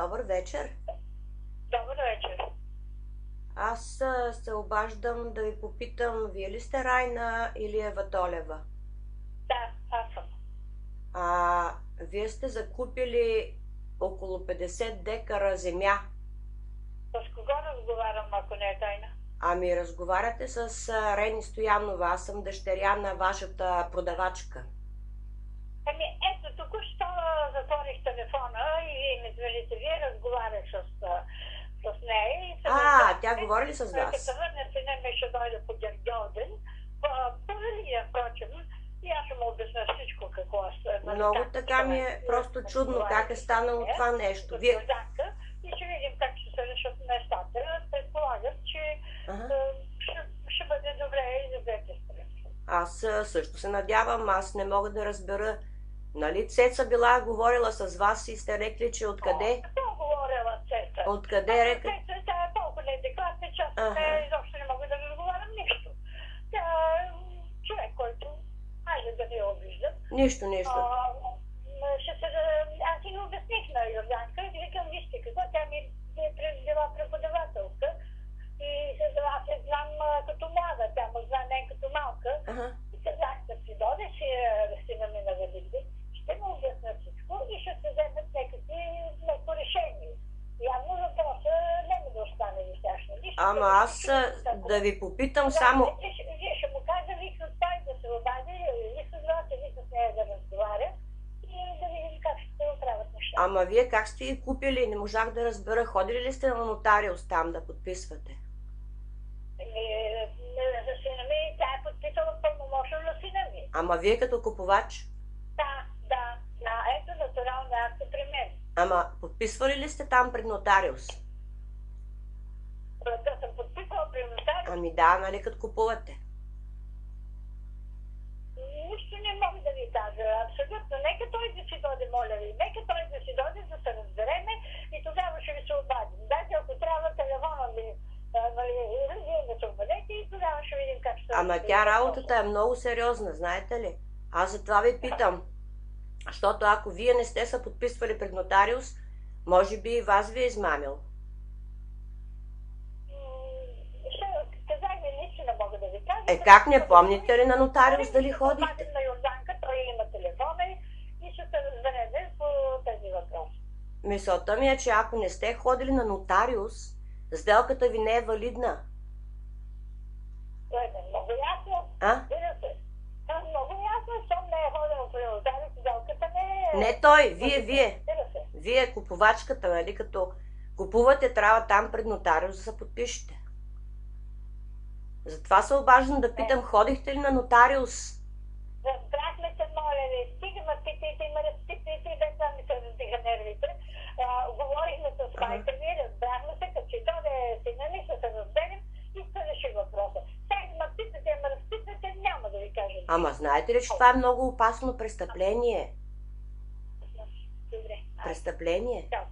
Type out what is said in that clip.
Добър вечер. Добър вечер. Аз се обаждам да ви попитам, вие ли сте Райна или Ева Толева? Да, аз съм. Вие сте закупили около 50 декара земя. С кого разговарям, ако не е тайна? Ами разговаряте с Рени Стоянова, аз съм дъщеря на вашата продавачка. Ами ето, току-що затворих телефона и медведите вие разговарях с нея и Тя говори ли с вас? Като върне сина ми ще дойде по Гергьоден, повели я, впрочем, и аз ще му обясня всичко какво е. Много така ми е просто чудно как е станало това нещо. Вие... И ще видим как ще се решат нещата. Предполагам, че ще бъде добре и за двете страни. Аз също се надявам, аз не мога да разбера. Нали Цеца била говорила с вас и сте рекли, че откъде? Какво говорила Цеца? Откъде река? Цеца, тя е толкова неадекватна, че аз изобщо не мога да разговарям нищо. Тя е човек, който айде да ви обижда. Нищо. Аз си го обясних на Йорданка и викам, вижте какво, тя ми е била преподавателка и аз я знам като млада, тя ме знае не като малка. И казах, да си дойде сина ми на Великден, ще му обясня всичко и ще се вземат някакво решение. Явно въпроса няма да остане висящ. Ама аз да ви попитам само... Вие ще му кажа, вика той да се обади, или с вас, или с нея да разговаря и да видим как ще се оправят нещата. Ама вие как сте ги купили? Не можах да разбера. Ходили ли сте на нотариус там да подписвате? За сина ми, тя е подписала пълномощно на сина ми. Ама вие като купувач? Да, ето натурално акта при мен. Ама подписвали ли сте там пред нотариус? Да съм подписала при нотариус? Ами да, нали като купувате? Нищо не мога да ви кажа, абсолютно. Нека той да си дойде, моля ви. Нека той да си дойде, да се разбереме и тогава ще ви се обадим. Дайте, ако трябва телефона ми, вие да се обадете и тогава ще видим как ще... Ама тя работата е много сериозна, знаете ли? Аз затова ви питам. Защото ако вие не сте се подписвали пред нотариус, може би и вас ви е измамил. Казах ви, нищо не мога да ви кажа. Как не помните ли на нотариус дали ходихте? На Йорданка, той има телефона и ще се разбереме по тези въпроси. Мисълта ми е, че ако не сте ходили на нотариус, сделката ви не е валидна. Това е много ясно. Вижда се. Това е много ясно, защото не е ходено при нотариус, сделката не е... Не той, вие. Вие купувачката, нали, като купувате, трябва там пред нотариус да се подпишете. Затова се обаждам да питам, ходихте ли на нотариус? Разбрахме се, моля ви, стига ме питайте, ме разпитайте и без това ми се раздиха нервите. Говорихме с майка ми, разбрахме се, като че дойде сина ми, ще се разберем и ще реши въпроса. Сега ме питате, ме разпитате, няма да ви кажа. Ама знаете ли, че това е много опасно престъпление? Добре. Престъпление? Да.